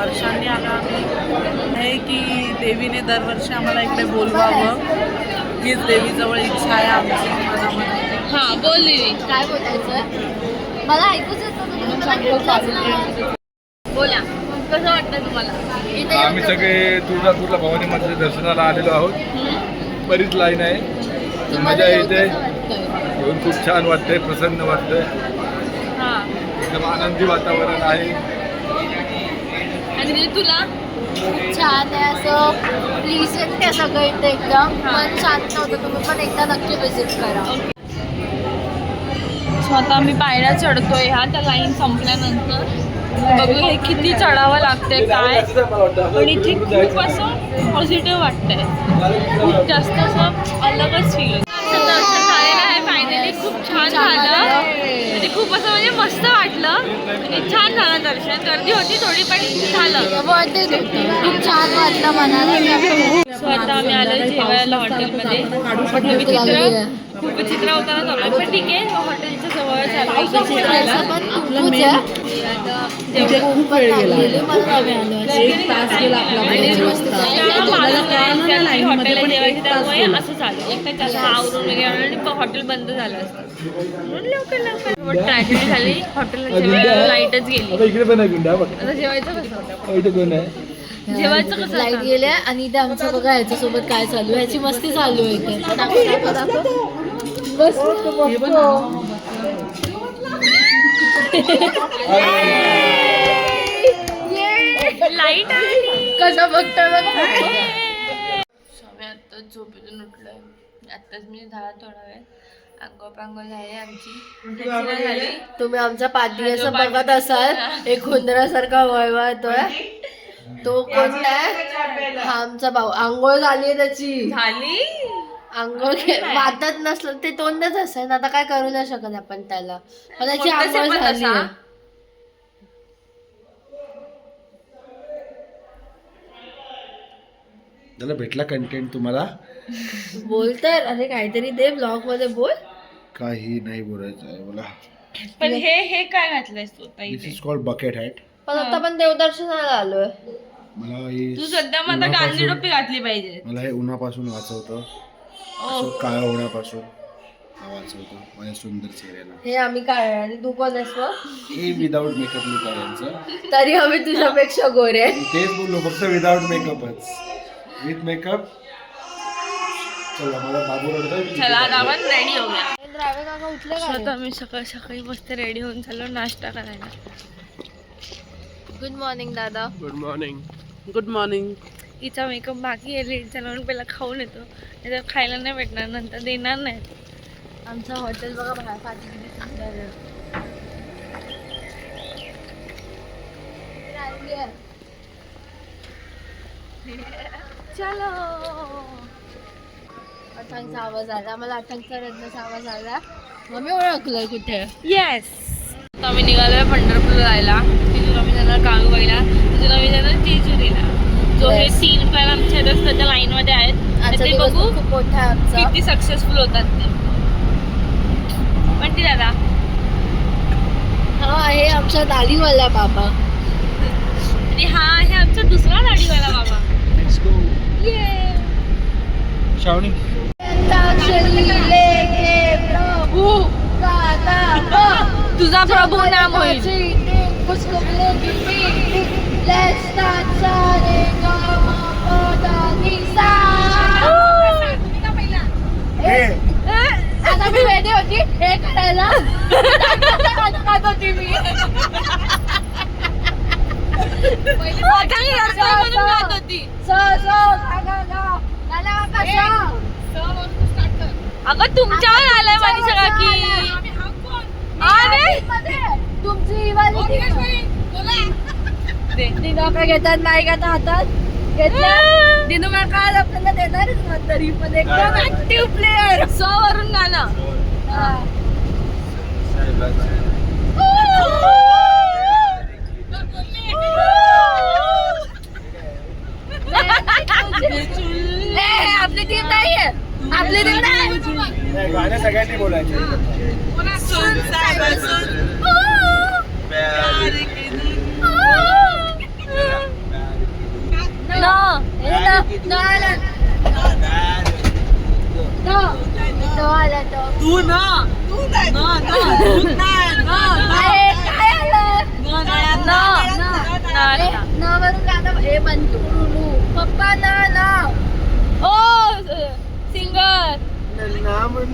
वर्षांनी आला आम्ही आहे की देवीने दरवर्षी आम्हाला इकडे बोलवावं, हीच देवीजवळ इच्छा आहे आमची मनामध्ये. हां बोल देवी, काय बोलायचं मला ऐकूच येत नव्हतं. बोला कसं वाटतं तुम्हाला? आम्ही सगळे तुळजापूरला भवानी मंदिर दर्शनाला आलेलो आहोत. बरीच लाईन आहे, मजा येते, येऊन खूप छान वाटतंय, प्रसन्न वाटतंय, हां एकदम आनंदी वातावरण आहे. आणि तुला? छान आहे, असं प्लीजंट आहे सगळं इथे, एकदम मन शांत होतं. तुम्ही पण एकदा नक्की विजिट करा. स्वतः आम्ही पायऱ्या चढतोय ह्या त्या लाईन संपल्यानंतर. बघू हे किती चढावं लागतंय काय, पण इथे खूप असं पॉझिटिव्ह वाटतंय, खूप जास्त असं अलगच फील होतं. आमचं दर्शन झालेलं आहे फायनली, खूप छान झालं. म्हणजे खूप असं म्हणजे मस्त वाटलं आणि छान झालं दर्शन. गर्दी होती थोडी पण झालं, खूप छान वाटलं मनाला. स्वतः आम्ही आलो जेवायला हॉटेलमध्ये. खूप विचित्र होता ना सगळं, पण ठीक आहे, हॉटेलच्या जवळच आलो खूप वेळ गेला, 1 तास गेला आपला. हॉटेलला जेवायचं त्यामुळे असं झालं. एक तास आवरून वगैरे आणि हॉटेल बंद झालं असतं म्हणून लवकर ट्रॅजेडी झाली. हॉटेलला जेवायला लाईटच गेली. इकडे पण आहे गुंडा, आता जेवायचं कसं? इथे कोण आहे? जेवायचं कसं? लाईट गेल्या आणि इथे आमचं बघा ह्याच्यासोबत काय चालू आहे, ह्याची मस्ती चालू आहे इथे. बस लाईट आली. कसं बघतोय बघा. स्वामी आत्ताच झोपेतून उठलोय. आत्ताच मी झाला थोडा वेळ, अंघोळ पांघोळ झाली आमची झाली. तुम्ही आमचा पाठी असं बघत असाल, एक हुंदरासारखा वळवळतोय. तो कोणता आहे? हा आमचा भाऊ. आंघोळ झाली आहे त्याची. झाली आंघोळ वाटत नसलं ते तोंडच असेल, आता काय करू नाही शकत आपण त्याला, पण त्याची आंघोळ झाली आहे. त्याला भेटला कंटेंट तुम्हाला? बोल तर, अरे काहीतरी दे ब्लॉग मध्ये बोल. काही नाही बोलायचं आहे मला. पण हे काय घातलंयस तू? दिस इज कॉल्ड बकेट हॅट. पण आता आपण देवदर्शनाला आलोय. मला हे तू सध्या मला गांधी टोपी घातली पाहिजे. मला हे उन्हापासून वाचवतं, काळं होण्यापासून वाचवतं माझ्या सुंदर चेहऱ्याला. हे आम्ही काय आणि तू कोण आहेस मग? हे विदाऊट मेकअप लुक आहे यांचं. तरी आम्ही तुझ्यापेक्षा गोरे. तेच बोललो, फक्त विदाऊट मेकअपच. विथ मेकअप चला, मला बाबू रडतोय. चला आता आपण रेडी होऊया. ड्रायव्हर काका उठले का? स्वतः मी सकाळी सकाळी मस्त रेडी होऊन चाललो नाश्ता करायला. गुड मॉर्निंग दादा. Good morning. Good morning. हिचा मेकअप बाकी आहे, लेट झाला म्हणून पहिला खाऊन येतो, नाही तर खायला नाही भेटणार, नंतर देणार नाही. आमचं हॉटेल बघा बाहेर पाठी किती सुंदर आहे. चलो. अठ्ठांचा आवाज आला, मला अठ्ठांचा रत्नाचा आवाज आला. मग मी ओळखलंय कुठे. येस, आता आम्ही निघालोय पंढरपूरला जायला. तिथून आम्ही जाणार काळूबाईला, तिथून आम्ही जाणार जेजुरीला. जो हे 3 प्लॅन आमच्या रस्त्याच्या लाईन मध्ये आहेत, ते बघू खूप मोठा आहे आमचा. किती सक्सेसफुल होतात ते. पण ती दादा हा आहे आमचा दाढीवाला बाबा. आणि हा आहे आमचा दुसरा दाढीवाला बाबा. Let's go. श्रावणी. तुझा प्रभू नाम होईल. आता मी रेडी होती हे करायला. खात होती मी. अगं तुमच्यावर आलाय माझी सगळा की तुमची दिनू का घेतात नाही का हातात घेतलं. दिनू मला काल आपल्याला देणारच तरी पण एकदम ऍक्टिव्ह प्लेअर. 100 वरून गाणं. आपली टीम नाहीये, आपली टीम नाही. गाणं सगळ्यांनी बोलायचं. सुन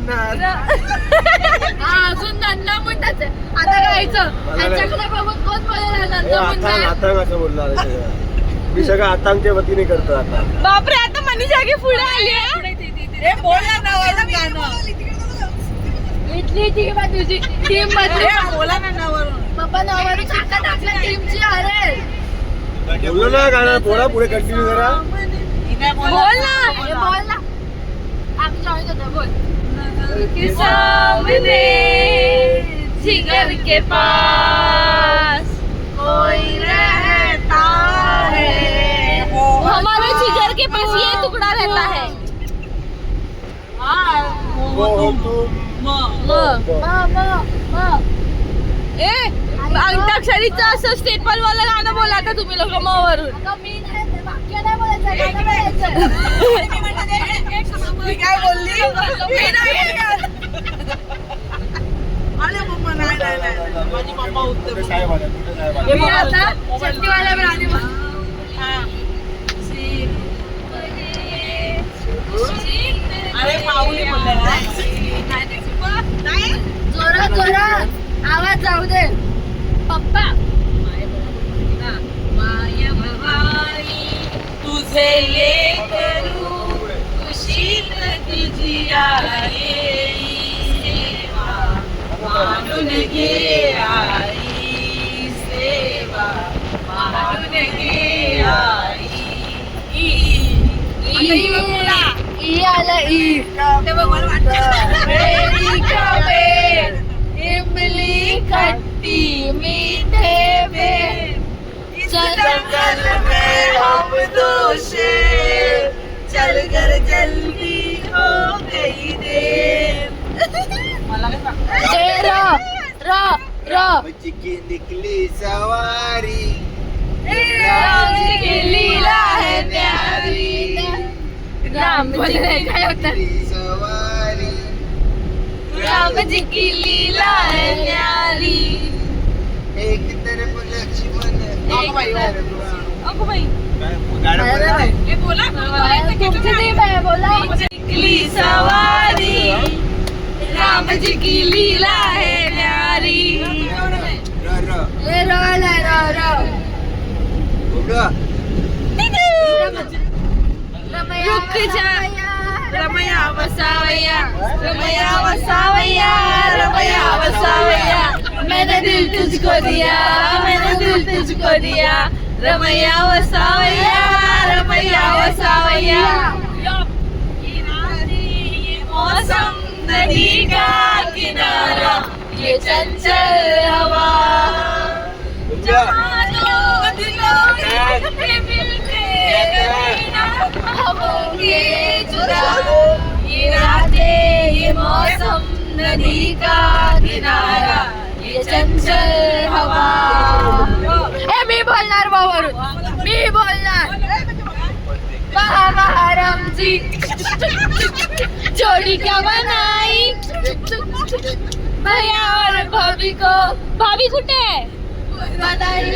म्हणणार. हा, अजून नंदा म्हणतात. आता गायचं ह्यांच्याकडे बघून कोण बोलायला नंदा म्हणताय. आता कसं बोलणार आहे सगळं? मी सगळं आतांच्या वतीने करतो आता. बापरे, आता मनीषा की पुढे आली आहे. हे बोल ना नवरून गाणं. इथली टीम आहे तुझी. टीम मध्ये हे बोला ना नवरून. पप्पा नावावर चाकत आपल्या टीमची अरे. बोललो ना गाणं, बोला पुढे कंटिन्यू करा. बोल ना. हे बोल ना. आम्ही जॉईन होतो, बोल. के सामने जिगर के पास कोई रहता है. हमारे जिगर के पास ये टुकड़ा रहता है. हो तुम ए, अंताक्षरीचं असं स्टेपल वाला गाणं बोला का तुम्ही लोक वरून. अगं, मी नाही, ते वाक्य नाही बोलायचं, गाणं बोलायचं. मी काय बोलली? मी नाही. अरे मम्मा नाही नाही नाही. माझी मम्मा उत्तर कुठे साहेब आले, कुठे साहेब आले. मी आता शक्तिवाला पण आली बघ. अरे पाऊली बोलले ना. जोरात जोरात आवाज जाऊ दे. पप्पा तुझे ये करू खुशीत तुझी आई सेवा मानून घे आई सेवा मानून घे आई. ई आला ई. ते बघ मला वाटतं. बेरी का बेर, इमली खट्टी मीठे बेर. जंगल में हम दो शेर चल कर जल्दी हो गई देर. मला काय सांगतो? ए, र र र चिकी निकली सवारी. राम की लीला है प्यारी. राम जी काय होतं? सवारी. राम जी की लीला है प्यारी. एक तरफ लक्ष्मण, अगं बाई, हो. अगो बाई, हे बोला तुमची टीम आहे, बोला. निकली सवारी राम जी की लीला है प्यारी. ए, र आलाय, र र. रुक जा. रमया वसावया रमया वसावया रमया वसावया. मैंने दिल तुझको दिया, मैंने दिल तुझको दिया. रमया वसावया रमया वसावया. ये मौसम नदी का किनारा ये चंचल हवा जहाँ दो दिलों के मिलते हम होंगे जुदा. ये रातें ये मौसम नदी का किनारा ये चंचल हवा. ए, मी बोलणार भावरून, मी बोलणार. महाराम जी जोड़ी क्या बनाई भैया और भाभी को. भाभी कुठे आहे? बनाई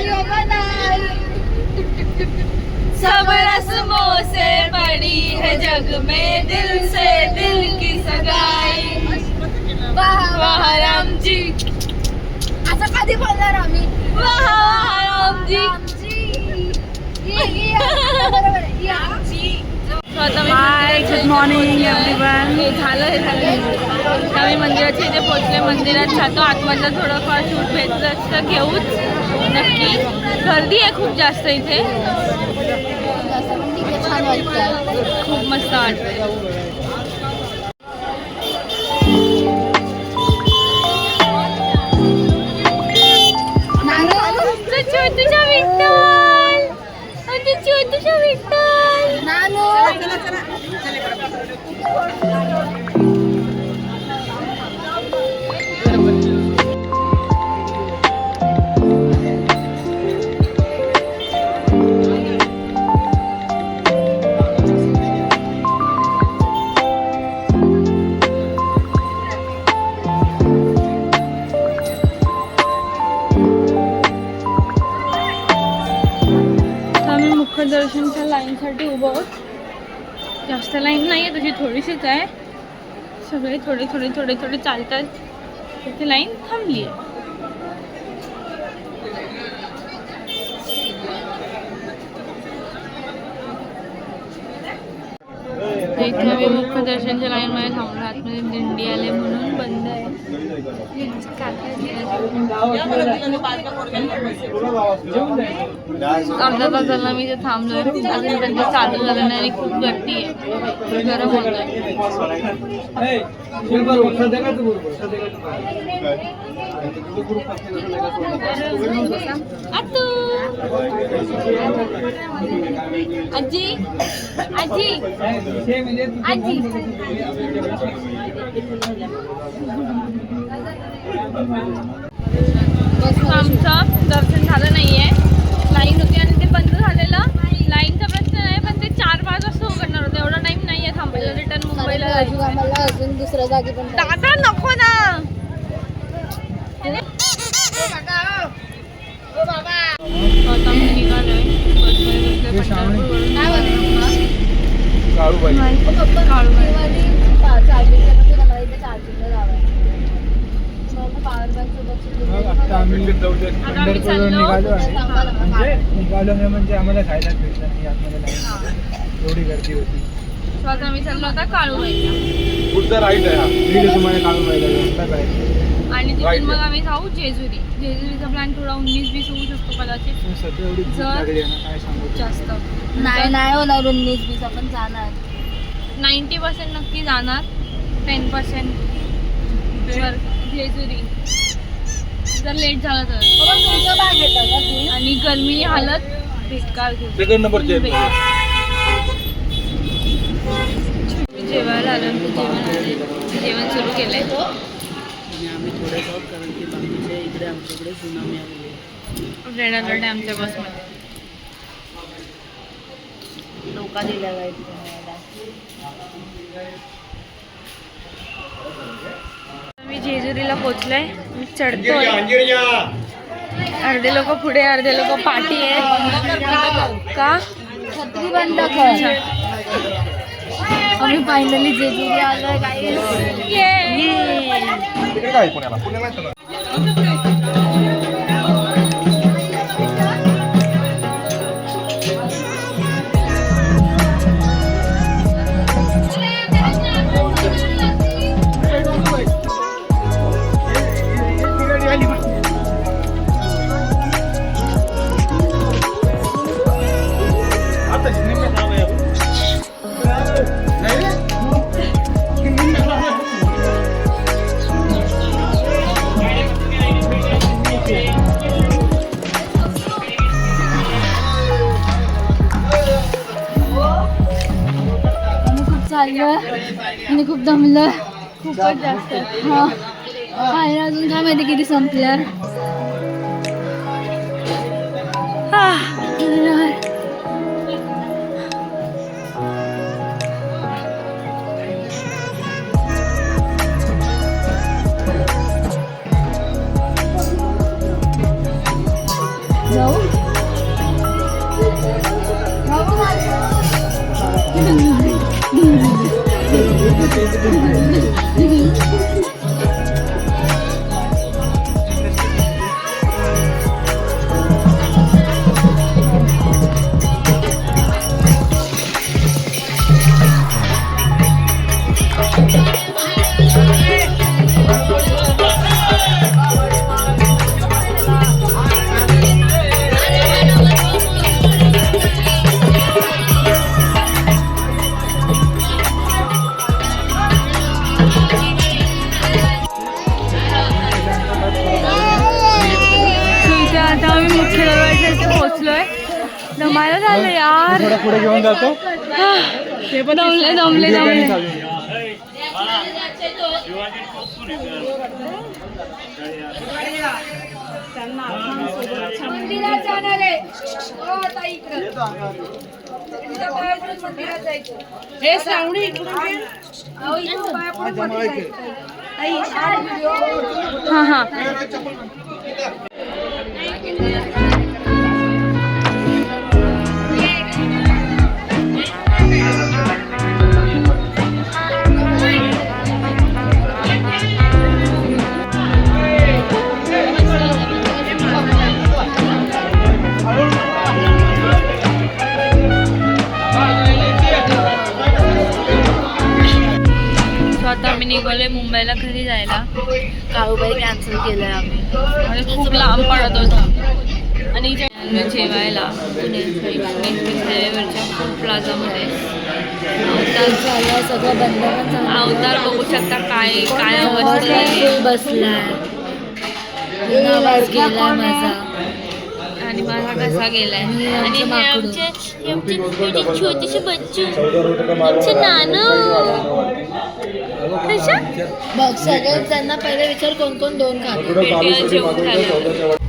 सब रस्मों से बड़ी है जग में दिल से दिल की सगाई. वाह राम जी. असं कधी बोलणार आम्ही? वाह Ram ji. Good morning everyone. हे झालं आम्ही मंदिराच्या इथे पोहोचले. मंदिरात जातो आतमधलं थोडंफार शूट भेटलं तर घेऊच नक्की. गर्दी आहे खूप जास्त इथे. छान वाटतं. खूप मस्त वाटतं. छोटूशा विठ्ठल, छोटूशा विठ्ठल. नानू दर्शनच्या लाईनसाठी उभं आहोत. जास्त लाईन नाही आहे, तशी थोडीशीच आहे. सगळे थोडे थोडे थोडे थोडे चालतात. तिथे लाईन थांबली आहे. इथे आम्ही मुख्य दर्शनच्या लाईनमध्ये थांबलो. आतमध्ये दिंडी आले म्हणून बंद आहे. अर्धा तास झाला मी इथे थांबलोय. अजून त्यांचं चालू झालं नाही आणि खूप गर्दी आहे. गरम होत आहे. आजी आजी आजी आमचं दर्शन झालं नाहीये. लाईन होती आणि ते बंद झालेलं. लाईनचा प्रश्न नाही, पण ते 4-5 वाजता उघडणार होतं. एवढा टाइम नाहीये थांबायला. रिटर्न मुंबईला आम्हाला अजून दुसऱ्या जागी पण दादा नको ना. आता मी निघालोय. बसमध्ये बसलोय पंढरपूरवरून. काळूबाई आता आम्ही आता आम्ही चाललो. निघालो म्हणजे आम्हाला खायला भेटलं नाही आतमध्ये नाही. एवढी गर्दी होती. So आता आम्ही चाललो आता काळूबाईला. पुढचा राईट आहे हा. मी तुम्हाला काढून पाहिजे आणि Right. तिथून मग आम्ही जाऊ जेजुरी. जेजुरीचा प्लॅन थोडा 19-20 होऊ शकतो कदाचित. सध्या एवढी भूक जर- लागली आहे ना काय सांगू. जास्त नाही होणार 19-20 आपण जाणार. 90% नक्की जाणार. 10% जर जेजुरी जर लेट झालं तर. आणि गरमी हालत बेकार घेऊ. सेकंड नंबरचे जेवायला आलं. जेवण सुरू केलंय. आणि आम्ही थोडे जाऊ कारण की बाकीच्या इकडे आमच्याकडे सुनामी आलेली आहे. रेड अलर्ट आहे आमच्या बसमध्ये. धोका दिला जाईल. मी जेजुरीला पोहोचलोय. मी चढतोय. अर्धे लोक पुढे अर्धे लोक पाठी आहे. का छत्री बंद कर. आम्ही फायनली जेजुरी आलोय. तिकडे काय पुण्याला पुण्याला येतो ना. आणि खूप दमलं. खूपच जास्त. हा अजून काय माहिती किती संपल्या. दमायला झालं यार. पुढे घेऊन जातो. दमले दमले दमले. हे श्रावणी इकडून हां हां. निघालोय मुंबईला घरी जायला. काळूबाई कॅन्सल केलंय आम्ही. आणि खूप लांब पडत होतं. आणि जेवायला पुणे रेल्वेवरच्या फूड प्लाझामध्ये झालं सगळं बंद पण झालं. अवतार बघू शकता काय काय फुल अवस्था बसलाय. आवाज गेलाय माझा. आणि माझा कसा गेलाय. आणि हे आमचे छोटीशी बच्चू आमचे नानू कशा बघ सगळे त्यांना पहिले विचार कोण कोण 2 खाते. पेटीला जेवण झालं.